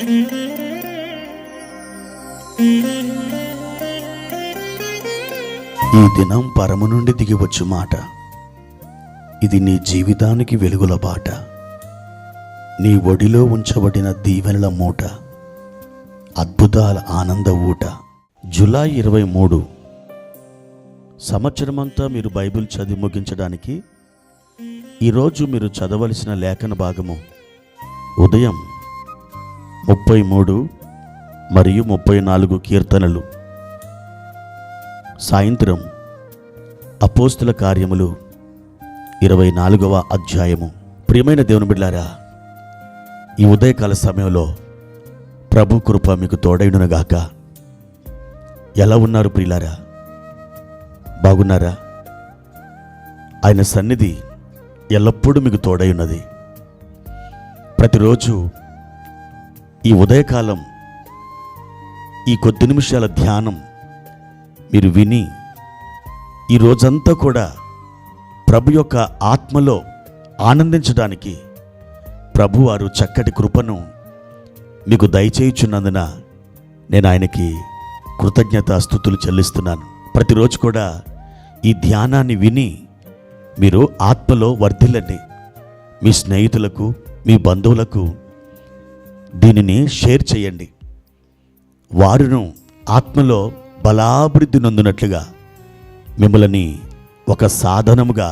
ఈ దినం పరము నుండి దిగివచ్చు మాట. ఇది నీ జీవితానికి వెలుగుల బాట. నీ ఒడిలో ఉంచబడిన దీవెనల మూట, అద్భుతాల ఆనంద ఊట. జూలై 23. సంవత్సరమంతా మీరు బైబిల్ చదివి ముగించడానికి ఈరోజు మీరు చదవలసిన లేఖన భాగము ఉదయం 33 మరియు 34 కీర్తనలు, సాయంత్రం అపోస్తుల కార్యములు 24వ అధ్యాయము. ప్రియమైన దేవుని బిడ్డలారా, ఈ ఉదయకాల సమయంలో ప్రభు కృప మీకు తోడైనగాక. ఎలా ఉన్నారు ప్రియులారా? బాగున్నారా? ఆయన సన్నిధి ఎల్లప్పుడూ మీకు తోడై ఉన్నది. ప్రతిరోజు ఈ ఉదయకాలం ఈ కొద్ది నిమిషాల ధ్యానం మీరు విని ఈ రోజంతా కూడా ప్రభు యొక్క ఆత్మలో ఆనందించడానికి ప్రభువారు చక్కటి కృపను మీకు దయచేయుచున్నందున నేను ఆయనకి కృతజ్ఞతాస్తుతులు చెల్లిస్తున్నాను. ప్రతిరోజు కూడా ఈ ధ్యానాన్ని విని మీరు ఆత్మలో వర్ధిల్లండి. మీ స్నేహితులకు, మీ బంధువులకు దీనిని షేర్ చేయండి. వారును ఆత్మలో బలాభివృద్ధి నొందినట్లుగా మిమ్మల్ని ఒక సాధనముగా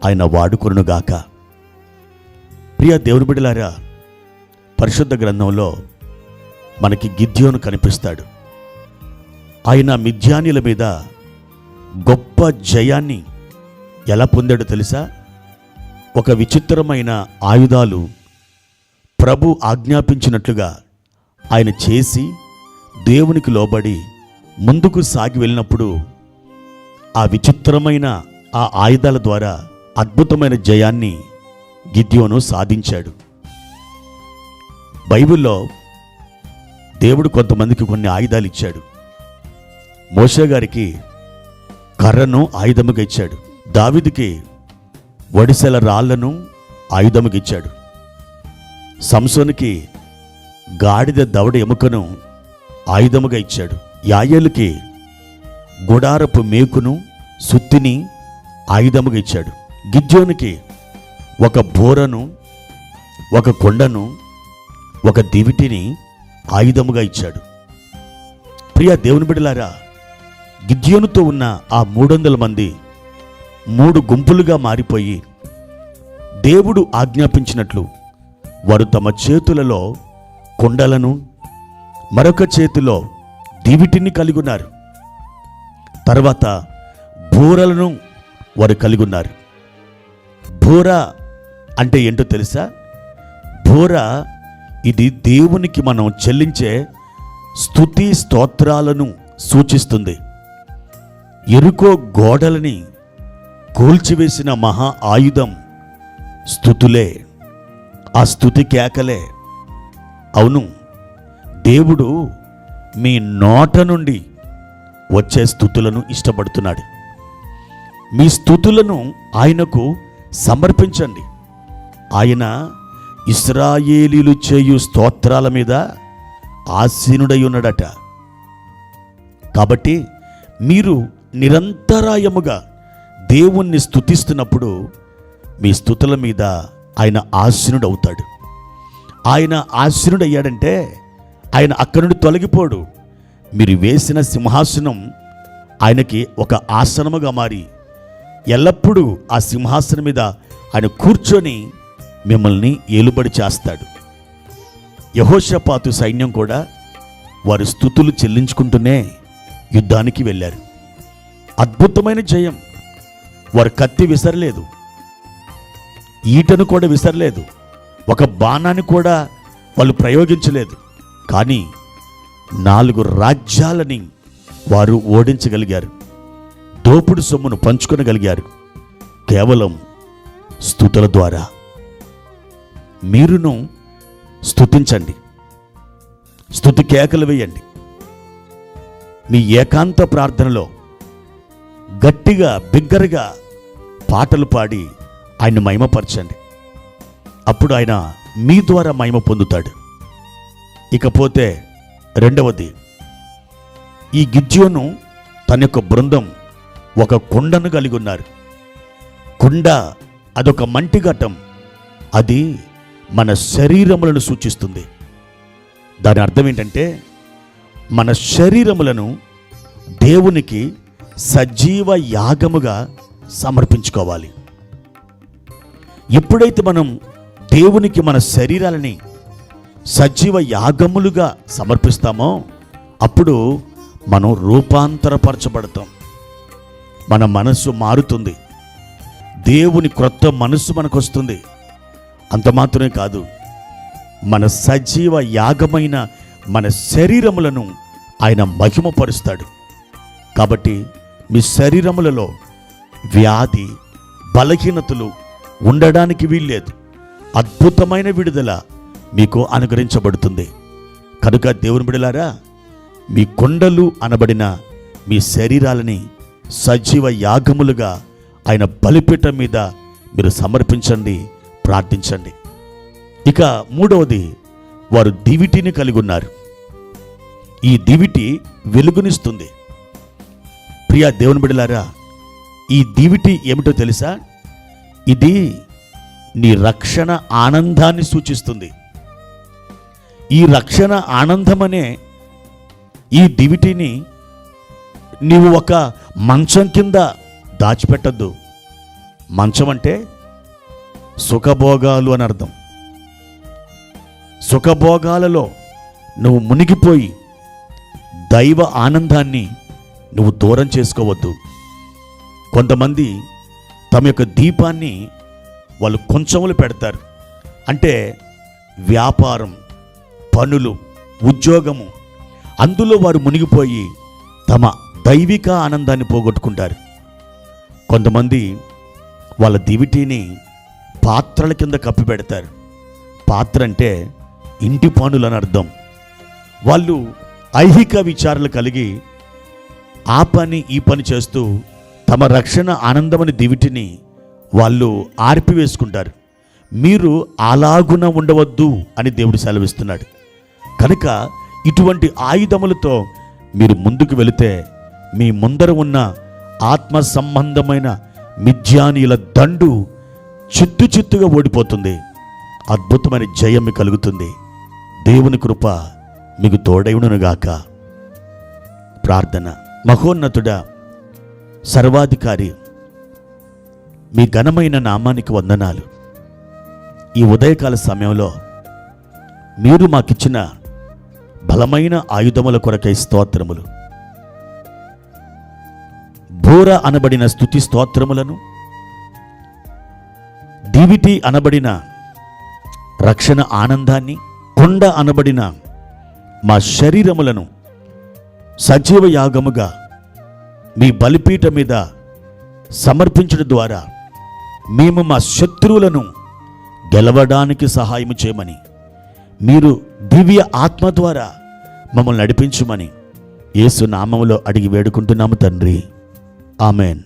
ఆయన వాడుకొనుగాక. ప్రియ దేవుని బిడ్డలారా, పరిశుద్ధ గ్రంథంలో మనకి గిద్యోను కనిపిస్తాడు. ఆయన మిద్యానీల మీద గొప్ప జయాన్ని ఎలా పొందాడో తెలుసా? ఒక విచిత్రమైన ఆయుధాలు ప్రభు ఆజ్ఞాపించినట్లుగా ఆయన చేసి దేవునికి లోబడి ముందుకు సాగి వెళ్ళినప్పుడు ఆ విచిత్రమైన ఆ ఆయుధాల ద్వారా అద్భుతమైన జయాన్ని గిద్యోను సాధించాడు. బైబిల్లో దేవుడు కొంతమందికి కొన్ని ఆయుధాలు ఇచ్చాడు. మోషే గారికి కర్రను ఆయుధముగా ఇచ్చాడు. దావీదుకి వడిసెల రాళ్లను ఆయుధముగా ఇచ్చాడు. సంసోనుకి గాడిద దవడ ఎముకను ఆయుధముగా ఇచ్చాడు. యాయేలుకి గుడారపు మేకును, సుత్తిని ఆయుధముగా ఇచ్చాడు. గిద్యోనుకి ఒక బోరను, ఒక కొండను, ఒక దివిటిని ఆయుధముగా ఇచ్చాడు. ప్రియ దేవుని బిడ్డలారా, గిద్యోనుతో ఉన్న ఆ 300 మంది 3 గుంపులుగా మారిపోయి దేవుడు ఆజ్ఞాపించినట్లు వారు తమ చేతులలో కొండలను, మరొక చేతిలో దివిటిని కలిగి ఉన్నారు. తర్వాత బూరలను వారు కలిగి ఉన్నారు. బూర అంటే ఏంటో తెలుసా? బూర ఇది దేవునికి మనం చెల్లించే స్తుతి స్తోత్రాలను సూచిస్తుంది. ఎరుకో గోడలని కూల్చివేసిన మహా ఆయుధం స్తుతులే, ఆ స్తుతి కేకలే. అవును, దేవుడు మీ నోట నుండి వచ్చే స్తుతులను ఇష్టపడుతున్నాడు. మీ స్తుతులను ఆయనకు సమర్పించండి. ఆయన ఇశ్రాయేలీలు చేయు స్తోత్రాల మీద ఆసీనుడై ఉన్నాడట. కాబట్టి మీరు నిరంతరాయముగా దేవుణ్ణి స్తుతిస్తున్నప్పుడు మీ స్తుతుల మీద ఆయన ఆసీనుడవుతాడు. ఆయన ఆసీనుడయ్యాడంటే ఆయన అక్కడి నుండి తొలగిపోడు. మీరు వేసిన సింహాసనం ఆయనకి ఒక ఆసనముగా మారి ఎల్లప్పుడూ ఆ సింహాసనం మీద ఆయన కూర్చొని మిమ్మల్ని ఏలుబడి చేస్తాడు. యెహోషాపాతు సైన్యం కూడా వారి స్తుతులు చెల్లించుకుంటూనే యుద్ధానికి వెళ్ళారు. అద్భుతమైన జయం. వారు కత్తి విసరలేదు, ఈటను కూడా విసరలేదు, ఒక బాణాన్ని కూడా వాళ్ళు ప్రయోగించలేదు. కానీ 4 రాజ్యాలని వారు ఓడించగలిగారు. దోపుడు సొమ్మును పంచుకొనగలిగారు కేవలం స్తుతుల ద్వారా. మీరును స్తుతించండి, స్తుతి కేకలు వేయండి. మీ ఏకాంత ప్రార్థనలో గట్టిగా బిగ్గరగా పాటలు పాడి ఆయన్ని మహిమపరచండి. అప్పుడు ఆయన మీ ద్వారా మహిమ పొందుతాడు. ఇకపోతే రెండవది, ఈ గిద్యోను తన యొక్క బృందం ఒక కుండను కలిగి ఉన్నారు. కుండ అదొక మంటిఘటం. అది మన శరీరములను సూచిస్తుంది. దాని అర్థం ఏంటంటే, మన శరీరములను దేవునికి సజీవ యాగముగా సమర్పించుకోవాలి. ఎప్పుడైతే మనం దేవునికి మన శరీరాలని సజీవ యాగములుగా సమర్పిస్తామో అప్పుడు మనం రూపాంతరపరచబడతాం. మన మనస్సు మారుతుంది. దేవుని క్రొత్త మనస్సు మనకు వస్తుంది. అంత మాత్రమే కాదు, మన సజీవ యాగమైన మన శరీరములను ఆయన మహిమపరుస్తాడు. కాబట్టి మీ శరీరములలో వ్యాధి, బలహీనతలు ఉండడానికి వీల్లేదు. అద్భుతమైన విడుదల మీకు అనుగ్రహించబడుతుంది. కనుక దేవుని బిడ్డలారా, మీ కొండలు అనబడిన మీ శరీరాలని సజీవ యాగములుగా ఆయన బలిపీఠం మీద మీరు సమర్పించండి, ప్రార్థించండి. ఇక మూడవది, వారు దివిటిని కలిగి ఉన్నారు. ఈ దివిటి వెలుగునిస్తుంది. ప్రియా దేవుని బిడ్డలారా, ఈ దివిటి ఏమిటో తెలుసా? ఇది నీ రక్షణ ఆనందాన్ని సూచిస్తుంది. ఈ రక్షణ ఆనందమనే ఈ దివిటిని నీవు ఒక మంచం కింద దాచిపెట్టద్దు. మంచం అంటే సుఖభోగాలు అని అర్థం. సుఖభోగాలలో నువ్వు మునిగిపోయి దైవ ఆనందాన్ని నువ్వు దూరం చేసుకోవద్దు. కొంతమంది తమ యొక్క దీపాన్ని వాళ్ళు కొంచెములు పెడతారు. అంటే వ్యాపారం, పనులు, ఉద్యోగము, అందులో వారు మునిగిపోయి తమ దైవిక ఆనందాన్ని పోగొట్టుకుంటారు. కొంతమంది వాళ్ళ దివిటిని పాత్రల కింద కప్పి పెడతారు. పాత్ర అంటే ఇంటి పనులు అని అర్థం. వాళ్ళు ఐహిక విచారాలు కలిగి ఆ పని ఈ పని చేస్తూ తమ రక్షణ ఆనందమని దివిటిని వాళ్ళు ఆర్పివేసుకుంటారు. మీరు అలాగున ఉండవద్దు అని దేవుడు సెలవిస్తున్నాడు. కనుక ఇటువంటి ఆయుధములతో మీరు ముందుకు వెళితే మీ ముందర ఉన్న ఆత్మ సంబంధమైన మిథ్యానీయుల దండు చిత్తు చిత్తుగా ఓడిపోతుంది. అద్భుతమైన జయం మీకు కలుగుతుంది. దేవుని కృప మీకు తోడైవునుగాక. ప్రార్థన. మహోన్నతుడా, సర్వాధికారి, మీ ఘనమైన నామానికి వందనాలు. ఈ ఉదయకాల సమయంలో మీరు మాకిచ్చిన బలమైన ఆయుధముల కొరకై స్తోత్రములు. బూర అనబడిన స్తుతి స్తోత్రములను, దివిటి అనబడిన రక్షణ ఆనందాన్ని, కొండ అనబడిన మా శరీరములను సజీవ యాగముగా మీ బలిపీఠ మీద సమర్పించడం ద్వారా మేము మా శత్రువులను గెలవడానికి సహాయం చేయమని, మీరు దివ్య ఆత్మ ద్వారా మమ్మల్ని నడిపించమని యేసు నామములో అడిగి వేడుకుంటున్నాము తండ్రి. ఆమెన్.